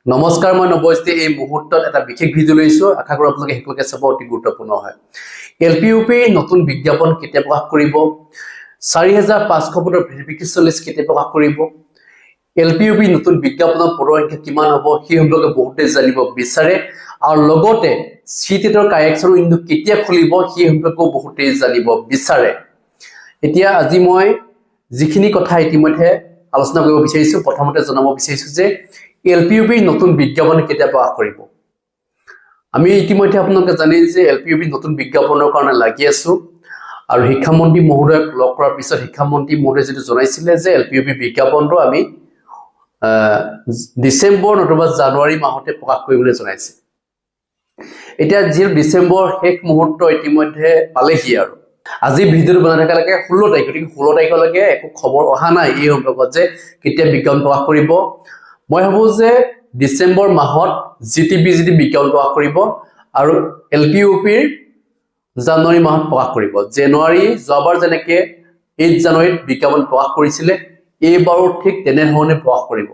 নমস্কাৰ, মই নৱজ্যোতি এই মুহূৰ্তত এটা বিশেষ ভিডিঅ' লৈছো। আশা কৰোঁ আপোনালোকে সকলোকে চাব, অতি গুৰুত্বপূৰ্ণ হয়। এলপিইউপি নতুন বিজ্ঞাপন কেতিয়া প্ৰকাশ কৰিব, ৪৫০০ পদৰ ভেৰিফিকেশ্যন লিষ্ট কেতিয়া প্ৰকাশ কৰিব, এলপিইউপি নতুন বিজ্ঞাপনৰ পদৰ সংখ্যা কিমান হ'ব, সেই সম্পৰ্কে বহুতে জানিব বিচাৰে। আৰু লগতে চিটেটৰ কাৰেকশ্যন উইণ্ডো কেতিয়া খুলিব, সেই সম্পৰ্কেও বহুতে জানিব বিচাৰে। এতিয়া আজি মই যিখিনি কথা ইতিমধ্যে আলোচনা কৰিব বিচাৰিছো, প্ৰথমতে জনাব বিচাৰিছো যে এলপিইউপি নতুন বিজ্ঞাপন কেতিয়া প্ৰকাশ কৰিব। আমি ইতিমধ্যে আপোনালোকে জানে যে এলপিইউপি নতুন বিজ্ঞাপনৰ কাৰণে লাগি আছো, আৰু শিক্ষামন্ত্ৰী মহোদয়ক লগ কৰাৰ পিছত শিক্ষামন্ত্ৰী মহোদয়ে যেটো জনাইছিলে যে এলপিইউপি বিজ্ঞাপনটো আমি ডিসেম্বৰ নতুবা জানুৱাৰী মাহতে প্ৰকাশ কৰিবলৈ জনাইছে। এতিয়া যি ডিসেম্বৰ শেষ মুহূৰ্ত ইতিমধ্যে পালেহি, আৰু আজি ভিডিঅ'টো বনাই থকালৈকে 16 তাৰিখ, গতিকে 16 তাৰিখলৈকে একো খবৰ অহা নাই এই সম্পৰ্কত যে কেতিয়া বিজ্ঞাপন প্ৰকাশ কৰিব। মই ভাবো যে ডিসেম্বৰ মাহত জিটিভি বিজ্ঞাপন প্ৰকাশ কৰিব, আৰু এলপিইউপিৰ জানুৱাৰী মাহত প্ৰকাশ কৰিব। জানুৱাৰী যোৱাবাৰ যেনেকে 8 জানুৱাৰীত বিজ্ঞাপন প্ৰকাশ কৰিছিলে, এইবাৰো ঠিক তেনেধৰণে প্ৰকাশ কৰিব।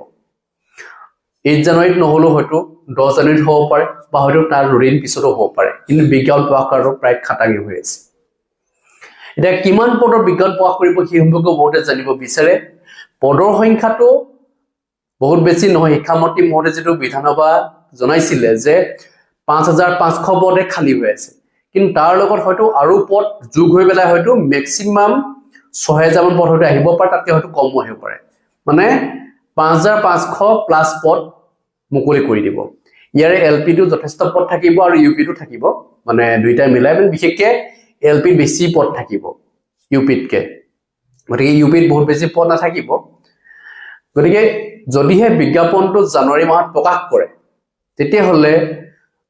8 জানুৱাৰীত নহলেও হয়তো 10 জানুৱাৰীত হ'ব পাৰে, বা হয়তো তাৰ দুদিন পিছতো হ'ব পাৰে, কিন্তু বিজ্ঞাপন প্ৰকাশ কৰাটো প্ৰায় খাটাঙি হৈ আছে। এতিয়া কিমান পদৰ বিজ্ঞাপন প্ৰকাশ কৰিব সেই সম্পৰ্কে বহুতে জানিব বিচাৰে। পদৰ সংখ্যাটো বহুত বেছি নহয়। শিক্ষামন্ত্ৰী মহোদয়ে যেটো বিধানসভা জনাইছিলে যে ৫৫০০ পদে খালী হৈ আছে, কিন্তু তাৰ লগত হয়তো আৰু পদ যোগ হৈ পেলাই হয়তো মেক্সিমাম ৬০০০ মান পদ হয়তো আহিব পাৰে, তাতকৈ হয়তো কম আহিব পাৰে। মানে ৫৫০০ প্লাছ পদ মুকলি কৰি দিব। ইয়াৰে এলপিটো যথেষ্ট পদ থাকিব আৰু ইউপিটো থাকিব, মানে দুইটাই মিলাই, মানে বিশেষকৈ এলপিত বেছি পদ থাকিব ইউপিতকে, গতিকে ইউপিত বহুত বেছি পদ নাথাকিব। গতিকে যদিহে বিজ্ঞাপনটো জানুৱাৰী মাহত প্ৰকাশ কৰে, তেতিয়াহ'লে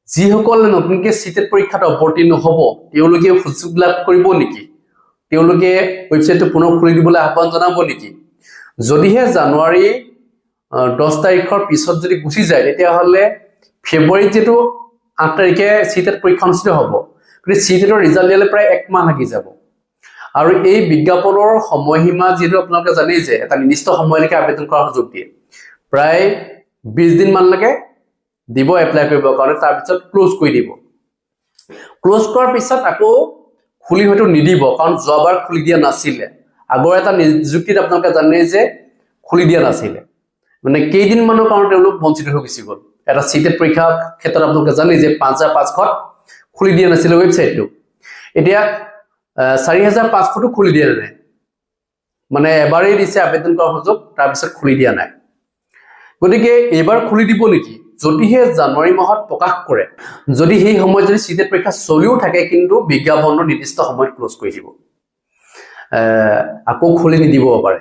যিসকলে নতুনকৈ চিটেট পৰীক্ষাত অৱতীৰ্ণ হ'ব তেওঁলোকে সুযোগ লাভ কৰিব নেকি, তেওঁলোকে ৱেবছাইটটো পুনৰ খুলি দিবলৈ আহ্বান জনাব নেকি। যদিহে জানুৱাৰী 10 তাৰিখৰ পিছত যদি গুচি যায়, তেতিয়াহ'লে ফেব্ৰুৱাৰীত যেটো 8 তাৰিখে চিটেট পৰীক্ষা অনুষ্ঠিত হ'ব, গতিকে চিটেটৰ ৰিজাল্ট দিয়ালে প্ৰায় 1 মাহ লাগি যাব। আৰু এই বিজ্ঞাপনৰ সময়সীমা যিহেতু আপোনালোকে জানেই যে এটা নিৰ্দিষ্ট সময়লৈকে আবেদন কৰাৰ সুযোগ দিয়ে, প্ৰায় 20 দিন মানলৈকে দিব এপ্লাই কৰিবৰ কাৰণে, তাৰপিছত ক্লোজ কৰি দিব। ক্লোজ কৰাৰ পিছত আকৌ খুলি হয়তো নিদিব, কাৰণ যোৱাবাৰ খুলি দিয়া নাছিলে। আগৰ এটা নিযুক্তিত আপোনালোকে জানে যে খুলি দিয়া নাছিলে, মানে কেইদিনমানৰ কাৰণে তেওঁলোক বঞ্চিত হৈ গুচি গ'ল। এটা চিটেট পৰীক্ষাৰ ক্ষেত্ৰত আপোনালোকে জানে যে ৫৫০০ খুলি দিয়া নাছিলে ৱেবছাইটটো। এতিয়া ৪৫০০টো খুলি দিয়া নাই, মানে এবাৰেই দিছে আবেদন কৰাৰ সুযোগ, তাৰপিছত খুলি দিয়া নাই। গতিকে এইবাৰ খুলি দিব নেকি, যদিহে জানুৱাৰী মাহত প্ৰকাশ কৰে, যদি সেই সময়ত যদি চিটেট পৰীক্ষা চলিও থাকে, কিন্তু বিজ্ঞাপনটো নিৰ্দিষ্ট সময়ত ক্লোজ কৰি দিব, আকৌ খুলি নিদিব পাৰে।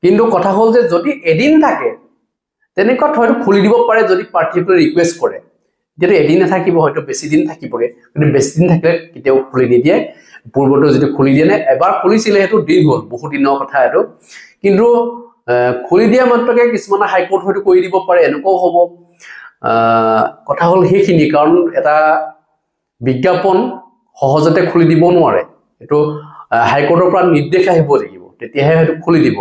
কিন্তু কথা হ'ল যে যদি এদিন থাকে, তেনেকুৱাত হয়তো খুলি দিব পাৰে যদি প্ৰাৰ্থীসকলে ৰিকুৱেষ্ট কৰে। যদি এদিন নাথাকিব, হয়তো বেছি দিন থাকিবগে, কিন্তু বেছি দিন থাকিলে কেতিয়াও খুলি নিদিয়ে। পূৰ্বতো যদি খুলি দিয়ে নে, এবাৰ খুলিছিলে, সেইটো দিন হ'ল, বহুত দিনৰ কথা এইটো। কিন্তু খুলি দিয়া মাত্ৰকে কিছুমানে হাইকোৰ্ট হয়তো কৰি দিব পাৰে, এনেকুৱাও হ'ব। কথা হ'ল সেইখিনি, কাৰণ এটা বিজ্ঞাপন সহজতে খুলি দিব নোৱাৰে, এইটো হাইকোৰ্টৰ পৰা নিৰ্দেশ আহিব লাগিব, তেতিয়াহে হয়তো খুলি দিব।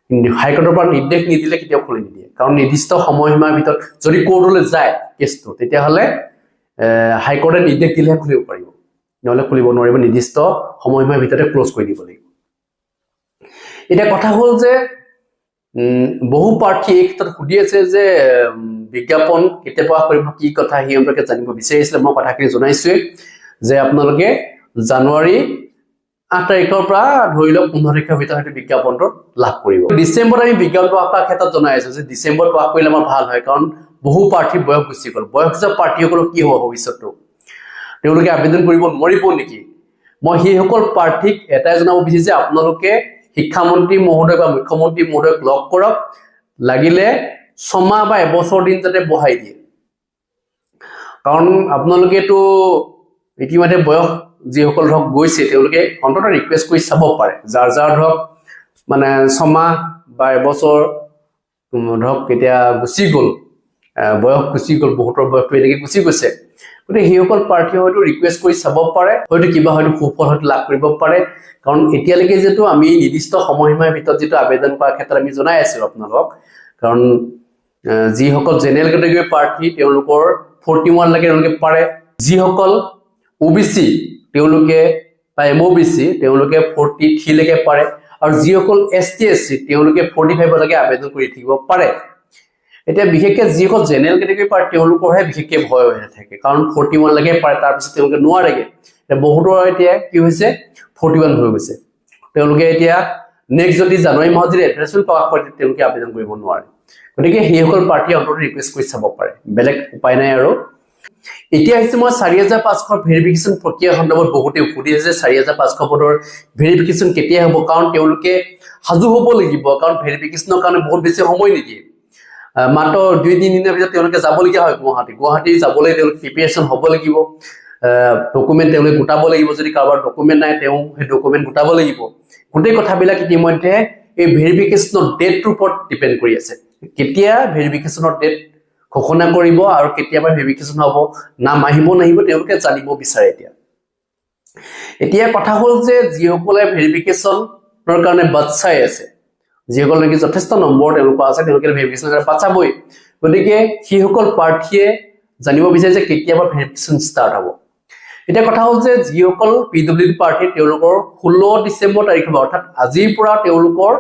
কিন্তু হাইকোৰ্টৰ পৰা নিৰ্দেশ নিদিলে কেতিয়াও খুলি নিদিয়ে, কাৰণ নিৰ্দিষ্ট সময়সীমাৰ ভিতৰত যদি কোৰ্টলৈ যায় কেছটো, তেতিয়াহ'লে হাইকোৰ্টে নিৰ্দেশ দিলেহে খুলিব পাৰিব, নহ'লে খুলিব নোৱাৰিব, নিৰ্দিষ্ট সময়সীমাৰ ভিতৰতে ক্লোজ কৰি দিব লাগিব। এতিয়া কথা হ'ল যে বহু প্ৰাৰ্থী এই ক্ষেত্ৰত সুধি আছে যে বিজ্ঞাপন কেতিয়া প্ৰকাশ কৰিব, কি কথা, সেই সম্পৰ্কে জানিব বিচাৰিছিলে। মই কথাখিনি জনাইছোৱে যে আপোনালোকে জানুৱাৰী 8 তাৰিখৰ পৰা ধৰি লওক 15 তাৰিখৰ ভিতৰত বিজ্ঞাপনটো লাভ কৰিব। ডিচেম্বৰত আমি বিজ্ঞাপন প্ৰকাশ কৰাৰ ক্ষেত্ৰত জনাই আছো যে ডিচেম্বৰত প্ৰকাশ কৰিলে আমাৰ ভাল হয়, কাৰণ বহু প্ৰাৰ্থীৰ বয়স গুচি গ'ল। বয়সস্থ প্ৰাৰ্থীসকলৰ কি হ'ব ভৱিষ্যতটো, তেওঁলোকে আবেদন কৰিব নোৱাৰিব নেকি। মই সেইসকল প্ৰাৰ্থীক এটাই জনাব বিচাৰিছো যে আপোনালোকে শিক্ষামন্ত্ৰী মহোদয় বা মুখ্যমন্ত্ৰী মহোদয়ক লগ কৰক, লাগিলে 6 মাহ বা এবছৰ দিন যাতে বঢ়াই দিয়ে, কাৰণ আপোনালোকেতো ইতিমধ্যে বয়স যিসকল ধৰক গৈছে, তেওঁলোকে অন্ততঃ ৰিকুৱেষ্ট কৰি চাব পাৰে। যাৰ যাৰ ধৰক মানে 6 মাহ বা এবছৰ ধৰক কেতিয়া গুচি গ'ল, বয়স গুচি গ'ল, বহুতৰ বয়সটো এনেকে গুচি গৈছে, গতিকে সেইসকল প্ৰাৰ্থী হয়তো ৰিকুৱেষ্ট কৰি চাব পাৰে, হয়তো কিবা হয়তো সুফল হয়তো লাভ কৰিব পাৰে। কাৰণ এতিয়ালৈকে যেটো আমি নিৰ্দিষ্ট সময়সীমাৰ ভিতৰত যেটো আবেদন কৰাৰ ক্ষেত্ৰত আমি জনাই আছো আপোনালোকক, কাৰণ যিসকল জেনেৰেল কেটেগৰী প্ৰাৰ্থী তেওঁলোকৰ 41 লৈকে তেওঁলোকে পাৰে যিসকল OBC তেওঁলোকে বা MOBC তেওঁলোকে 43 লৈকে পাৰে আৰু যিসকল ST SC তেওঁলোকে 45 লৈকে আবেদন কৰি থাকিব পাৰে এতিয়া বিশেষকৈ যিসকল জেনেৰেল কেটেগৰী প্ৰাৰ্থী তেওঁলোকৰহে বিশেষকৈ ভয় হৈ থাকে কাৰণ 41 লৈকে পাৰে তাৰ পিছত তেওঁলোকে নোৱাৰেগে বহুতৰ এতিয়া কি হৈছে 41 হৈ গৈছে তেওঁলোকে এতিয়া নেক্সট যদি জানুৱাৰী মাহত যদি এডভাৰটাইজমেণ্ট প্ৰকাশ কৰে তেওঁলোকে আবেদন কৰিব নোৱাৰে গতিকে সেইসকল প্ৰাৰ্থী অন্তত ৰিকুৱেষ্ট কৰি চাব পাৰে বেলেগ উপায় নাই আৰু এতিয়া হৈছে মই 4500 ভেৰিফিকেশ্যন প্ৰক্ৰিয়া সন্দৰ্ভত বহুতে সুধিছে যে 4500 পদৰ ভেৰিফিকেশ্যন কেতিয়া হ'ব কাৰণ তেওঁলোকে সাজু হ'ব লাগিব কাৰণ ভেৰিফিকেশ্যনৰ কাৰণে বহুত বেছি সময় নিদিয়ে মাত্ৰ 2-3 দিনৰ ভিতৰত তেওঁলোকে যাবলগীয়া হয় গুৱাহাটী যাবলৈ তেওঁলোকে প্ৰিপেৰেশ্যন হ'ব লাগিব ডকুমেণ্ট তেওঁলোকে গোটাব লাগিব যদি কাৰোবাৰ ডকুমেণ্ট নাই তেওঁ সেই ডকুমেণ্ট গোটাব লাগিব গোটেই কথাবিলাক ইতিমধ্যে এই ভেৰিফিকেশ্যনৰ ডেটটোৰ ওপৰত ডিপেণ্ড কৰি আছে কেতিয়া ভেৰিফিকেশ্যনৰ ডেট ঘোষণা কৰিব আৰু কেতিয়াবা ভেৰিফিকেশ্যন হ'ব নাম আহিব নাহিব তেওঁলোকে জানিব বিচাৰে এতিয়া কথা হ'ল যে যিসকলে ভেৰিফিকেশ্যনৰ কাৰণে বাট চাই আছে যিসকল নেকি যথেষ্ট নম্বৰ তেওঁলোকৰ আছে তেওঁলোকে ভেৰিফিকেশ্যনৰ কাৰণে বাট চাবই গতিকে সেইসকল প্ৰাৰ্থীয়ে জানিব বিচাৰে যে কেতিয়াবা ভেৰিফিকেশ্যন ষ্টাৰ্ট হ'ব এতিয়া কথা হ'ল যে যিসকল PWD প্ৰাৰ্থী তেওঁলোকৰ 16 ডিচেম্বৰ তাৰিখৰ অৰ্থাৎ আজিৰ পৰা তেওঁলোকৰ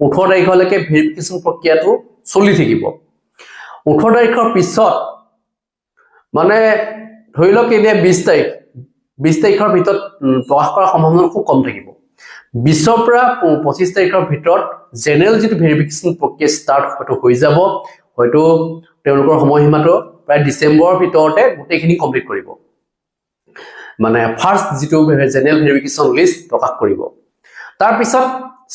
18 তাৰিখলৈকে ভেৰিফিকেশ্যন প্ৰক্ৰিয়াটো চলি থাকিব 18 তাৰিখৰ পিছত মানে ধৰি লওক এতিয়া 20 তাৰিখৰ ভিতৰত প্ৰকাশ কৰাৰ সম্ভাৱনা খুব কম থাকিব 20ৰ পৰা 25 তাৰিখৰ ভিতৰত জেনেৰেল যিটো ভেৰিফিকেশ্যন প্ৰক্ৰিয়া ষ্টাৰ্ট হয়তো হৈ যাব হয়তো তেওঁলোকৰ সময়সীমাটো প্ৰায় ডিচেম্বৰৰ ভিতৰতে গোটেইখিনি কমপ্লিট কৰিব মানে ফাৰ্স্ট যিটো জেনেৰেল ভেৰিফিকেশ্যন লিষ্ট প্ৰকাশ কৰিব তাৰ পিছত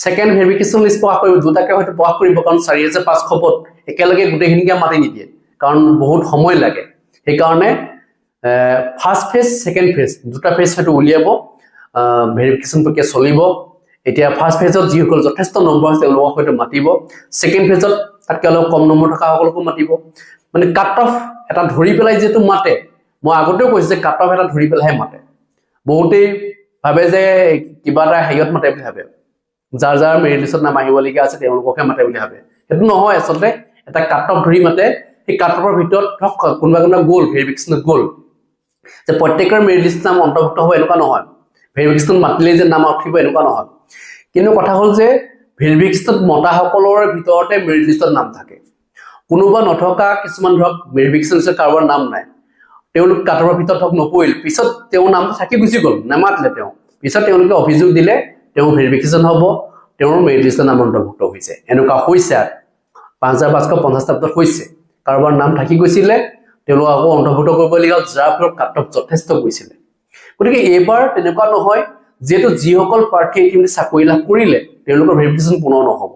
সেকেন্ড ভেৰিফিকেশ্যন লিষ্ট প্ৰকাশ কৰিব দুটাকে হয়তো প্ৰকাশ কৰিব কাৰণ 4500 পদ একেলগে গোটেইখিনিকে মাতি নিদিয়ে কাৰণ বহুত সময় লাগে সেই কাৰণে ফাৰ্স্ট ফেজ সেকেন্ড ফেজ দুটা ফেজ হয়তো উলিয়াব ভেৰিফিকেশ্যন প্ৰক্ৰিয়া চলিব এতিয়া ফাৰ্স্ট ফেজত যিসকল যথেষ্ট নম্বৰ আছে তেওঁলোকক হয়তো মাতিব সেকেন্ড ফেজত তাতকৈ অলপ কম নম্বৰ থকা সকলকো মাতিব মানে কাট অফ এটা ধৰি পেলাই যেটো মাতে মই আগতেও কৈছো যে কাট অফ এটা ধৰি পেলাইহে মাতে বহুতেই ভাবে যে কিবা এটা হেয়ত মাতে বুলি ভাবে যাৰ যাৰ মেৰিট লিষ্টত নাম আহিবলগীয়া আছে তেওঁলোককে মাতে বুলি ভাবে সেইটো নহয় আচলতে এটা কাট অফ ধৰি মাতে সেই কাট অফৰ ভিতৰত কোনোবা গোল ভেৰিফিকেশ্যনত গোল যে প্ৰত্যেকৰ মেৰিট লিষ্ট নাম অন্তৰ্ভুক্ত হ'ব এনেকুৱা নহয় ভেৰিফিকেশ্যন মাতিলে যে নাম উঠিব এনেকুৱা নহয় কিন্তু কথা হ'ল যে ভেৰিফিকেশ্যনত মতাসকলৰ ভিতৰতে মেৰিট লিষ্টত নাম থাকে কোনোবা নথকা কিছুমান ধৰক ভেৰিফিকেশ্যন লিষ্টত কাৰোবাৰ নাম নাই তেওঁলোক কাটৰৰ ভিতৰত হক নপৰিল পিছত তেওঁ নাম থাকি গুচি গ'ল নামাতলে তেওঁ পিছত তেওঁলোকে অভিযোগ দিলে তেওঁ ভেৰিফিকেশ্যন হ'ব তেওঁৰ মেৰিট লিষ্টত নাম অন্তৰ্ভুক্ত হৈছে এনেকুৱা হৈছে 5550 টাত হৈছে কাৰোবাৰ নাম থাকি গৈছিলে তেওঁলোক আকৌ অন্তৰ্ভুক্ত কৰিবলগীয়া যাৰ ফলত কাট অফ যথেষ্ট গৈছিলে গতিকে এইবাৰ তেনেকুৱা নহয় যেটো যিসকল প্ৰাৰ্থী ইতিমধ্যে চাকৰি লাভ কৰিলে তেওঁলোকৰ ভেৰিফিকেশ্যন পুনৰ নহ'ব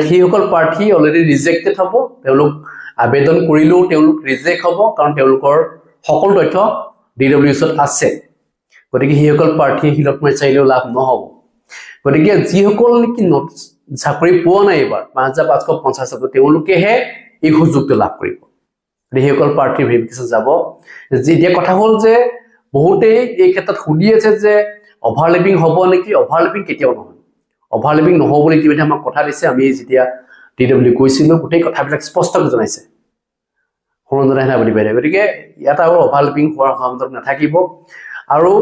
সেইসকল প্ৰাৰ্থী অলৰেডি ৰিজেক্টেড হ'ব তেওঁলোক আবেদন কৰিলেও তেওঁলোক ৰিজেক্ট হ'ব কাৰণ তেওঁলোকৰ সকলো তথ্য DWSত আছে গতিকে সেইসকল প্ৰাৰ্থী হিলত মই চাইলেও লাভ নহ'ব গতিকে যিসকল নেকি চাকৰি পোৱা নাই এবাৰ 5550 তেওঁলোকেহে এই সুযোগটো লাভ কৰিব সেইসকল প্ৰাৰ্থী ভেৰিফিকেশ্যন যাব যেতিয়া কথা হ'ল যে বহুতেই এই ক্ষেত্ৰত সুধি আছে যে অভাৰলেপিং হ'ব নেকি অভাৰলেপিং কেতিয়াও নহয় অভাৰলেপিং নহ'ব বুলি ইতিমধ্যে আমাক কথা দিছে আমি যেতিয়া DW কৈছিলোঁ গোটেই কথাবিলাক স্পষ্টকৈ জনাইছে সৰঞ্জনা হেনা বুলি বাইদেউ গতিকে ইয়াত আৰু অভাৰলেপিং হোৱাৰ সম্ভাৱনা নাথাকিব আৰু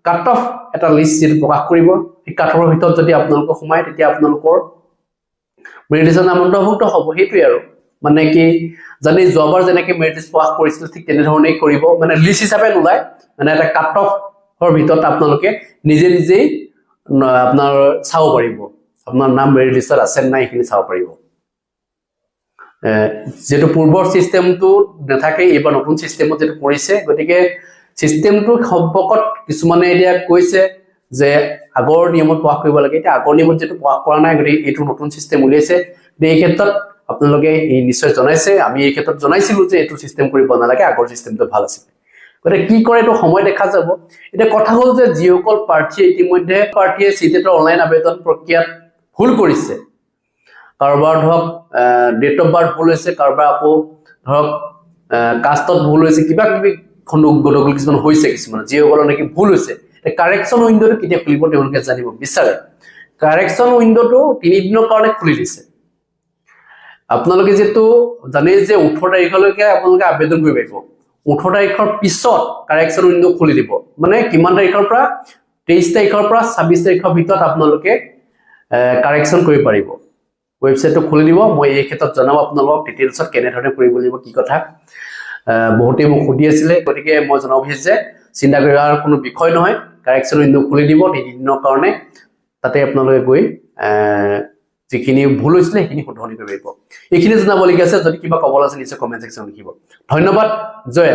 কাট অফ এটা লিষ্ট যেটো প্ৰকাশ কৰিব এই কাট অফৰ ভিতৰত যদি আপোনালোকক সোমায় তেতিয়া আপোনালোকৰ মেৰিট লিষ্টত নাম অন্তৰ্ভুক্ত হ'ব সেইটোৱে আৰু মানে কি জানি যোৱাবাৰ যেনেকৈ মেৰিট লিষ্ট প্ৰকাশ কৰিছিল ঠিক তেনেধৰণেই কৰিব মানে লিষ্ট হিচাপে নোলায় মানে এটা কাট অফৰ ভিতৰত আপোনালোকে নিজেই আপোনাৰ চাব পাৰিব আপোনাৰ নাম মেৰিট লিষ্টত আছে নাই এইখিনি চাব পাৰিব যেটো পূৰ্বৰ সিস্টেমটো নাথাকে এইবাৰ নতুন সিস্টেমত যেটো কৰিছে গতিকে সিস্টেমটো সম্পৰ্কত কিছুমানে এতিয়া কৈছে যে আগৰ নিয়মত প্ৰকাশ কৰিব লাগে এটা আগৰ নিয়মত যেটো প্ৰকাশ কৰা নাই গতিকে এইটো নতুন সিস্টেম উলিয়াইছে এই ক্ষেত্ৰত আপোনালোকে নিশ্চয় জনাইছে আমি এই ক্ষেত্ৰত জনাইছিলো যে এইটো সিস্টেম কৰিব নালাগে আগৰ সিস্টেমটো ভাল আছিল গতিকে কি কৰে এইটো সময় দেখা যাব এটা কথা হ'ল যে যিসকল প্ৰাৰ্থী ইতিমধ্যে প্ৰাৰ্থীয়ে সিটেটৰ অনলাইন আবেদন প্ৰক্ৰিয়াত ভুল কৰিছে কাৰোবাৰ ধৰক ডেট অফ বাৰ্থ ভুল হৈছে কাৰোবাৰ আকৌ ধৰক কাষ্টত ভুল হৈছে কিবা কিবি গণ্ডগোল কিছুমান হৈছে কিছুমান যিসকলৰ নেকি ভুল হৈছে কাৰেকশ্যন উইন্ডোটো কেতিয়া খুলিব তেওঁলোকে জানিব বিচাৰে কাৰেকশ্যন উইন্ডোটো 3 দিনৰ কাৰণে খুলি দিছে আপোনালোকে যেটো জানে যে 18 তাৰিখলৈকে আপোনালোকে আবেদন কৰিব পাৰিব 18 তাৰিখৰ পিছত কাৰেকচন উইন্ডো খুলি দিব মানে কিমান তাৰিখৰ পৰা 23 তাৰিখৰ পৰা 26 তাৰিখৰ ভিতৰত আপোনালোকে কাৰেকচন কৰিব পাৰিব ওয়েবসাইটটো খুলি দিব মই এই ক্ষেত্ৰত জনাম আপোনালোকক ডিটেইলছত কেনে ধৰণে কৰিব লাগিব কি কথা বহুতে মোক সুধি আছিল গতিকে মই জনাব বিচাৰিছো যে চিন্তা কৰাৰ কোনো বিষয় নহয় কাৰেকচন উইন্ডো খুলি দিব 3 দিনৰ কাৰণে তাতে আপোনালোকে গৈ যিখিনি ভুল হৈছিল সেইখিনি শুধৰণি কৰিব পাৰিব এইখিনি জনাবলগীয়া আছে যদি কিবা কবল আছে নিশ্চয় কমেন্ট সেকশন লিখিব ধন্যবাদ জয়